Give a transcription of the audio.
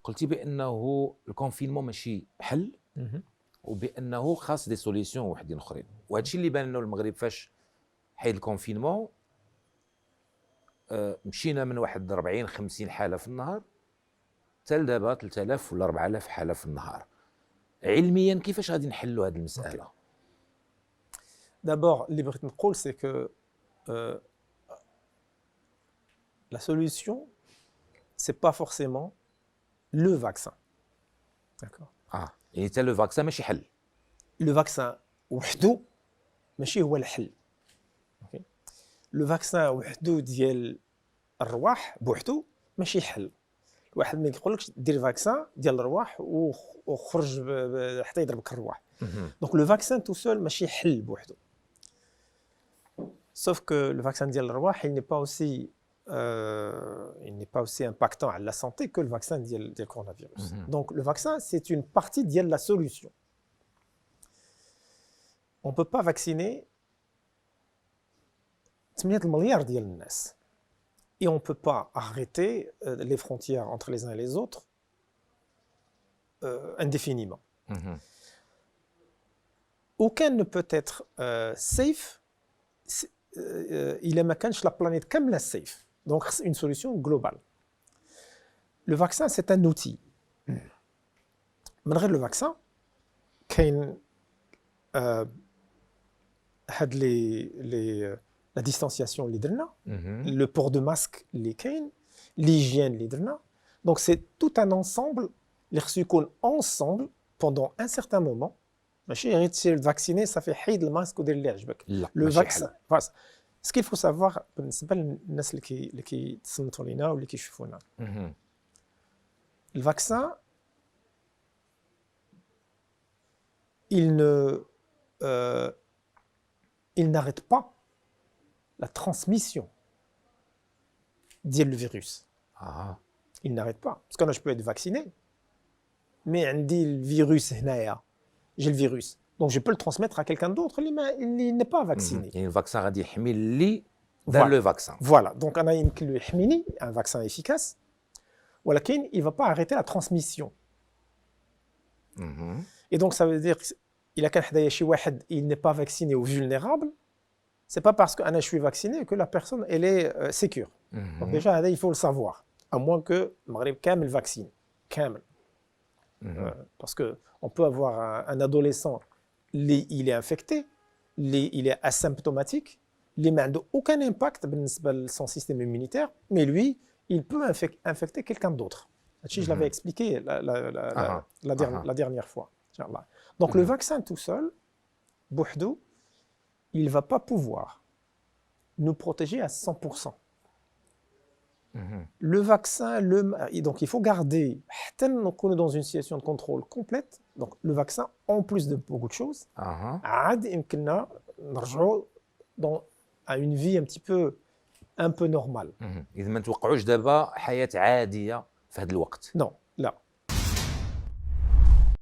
قلتي بانه الكونفينمون ماشي حل مهم. وبانه خاص دي سوليسيون وحدين اخرين، وهذا الشيء اللي بان انه المغرب فاش حيد الكونفينمون مشينا من واحد 40 50 حاله في النهار حتى لدابا 3000 ولا 4000 حاله في النهار. علميا كيفاش غادي نحلوا هذه المساله؟ D'abord, اللي بغيت نقول c'est que la solution c'est pas forcément le vaccin. D'accord. يعني حتى لو فاكسان ماشي حل. Le vaccin وحده ماشي هو الحل. اوكي. لو فاكسان وحده ديال الرواح بوحدو ماشي حل. الواحد ما يقولكش دير فاكسان ديال الرواح وخرج حتى يضربك الرواح. دونك لو فاكسان تو سول ماشي حل بوحدو. Sauf que le vaccin ديال الرواح il n'est pas aussi impactant à la santé que le vaccin ديال coronavirus. Donc le vaccin c'est une partie ديال la solution. On peut pas vacciner 8 مليار ديال الناس. Et on ne peut pas arrêter les frontières entre les uns et les autres indéfiniment. Aucun ne peut être safe إلا ما كانش la planète كاملة safe. Donc c'est une solution globale. Le vaccin c'est un outil. من غير le vaccin كاين هاد la distanciation اللي درنا, le port de masque اللي كاين, l'hygiène اللي درنا. Donc c'est tout un ensemble اللي خصو يكون ensemble pendant un certain moment. ماشي غير تسير فاكسيني صافي حيد الماسك ودير اللي عجبك. لو فاكسين ce qu'il faut savoir بالنسبه للناس اللي كيتصنتوا لينا واللي كيشوفونا. الفاكسان il n'arrête pas la transmission ديال le virus. Il n'arrête pas. Parce que moi je peux être vacciné mais عندي الفيروس هنايا. J'ai le virus. Donc je peux le transmettre à quelqu'un d'autre اللي n'est pas vacciné. يعني الفاكسان غادي يحمي اللي دار لو فاكسان. Voilà. Donc انا يمكن له يحميني un vaccin efficace ولكن il va pas arrêter la transmission. Et donc ça veut dire إلا كان حدايا شي واحد il n'est pas vacciné ou vulnérable, c'est pas parce que انا je suis vacciné que la personne elle est sécure. Donc déjà هذا il faut le savoir. À moins que المغرب كامل vaccine. كامل. Parce que on peut avoir un adolescent il est infecté, il est asymptomatique, il n'a aucun impact sur son système immunitaire, mais lui, il peut infecter quelqu'un d'autre. Je l'avais expliqué la dernière fois. Donc le vaccin tout seul, بوحدو, il ne va pas pouvoir nous protéger à 100%. Le vaccin, donc il faut garder, qu'on est dans une situation de contrôle complète, donc le vaccin, en plus de beaucoup de choses, عاد يمكننا نرجعوا à une vie un peu normale. إذا ما نتوقعوش دابا حياة عادية في هذا الوقت. Non.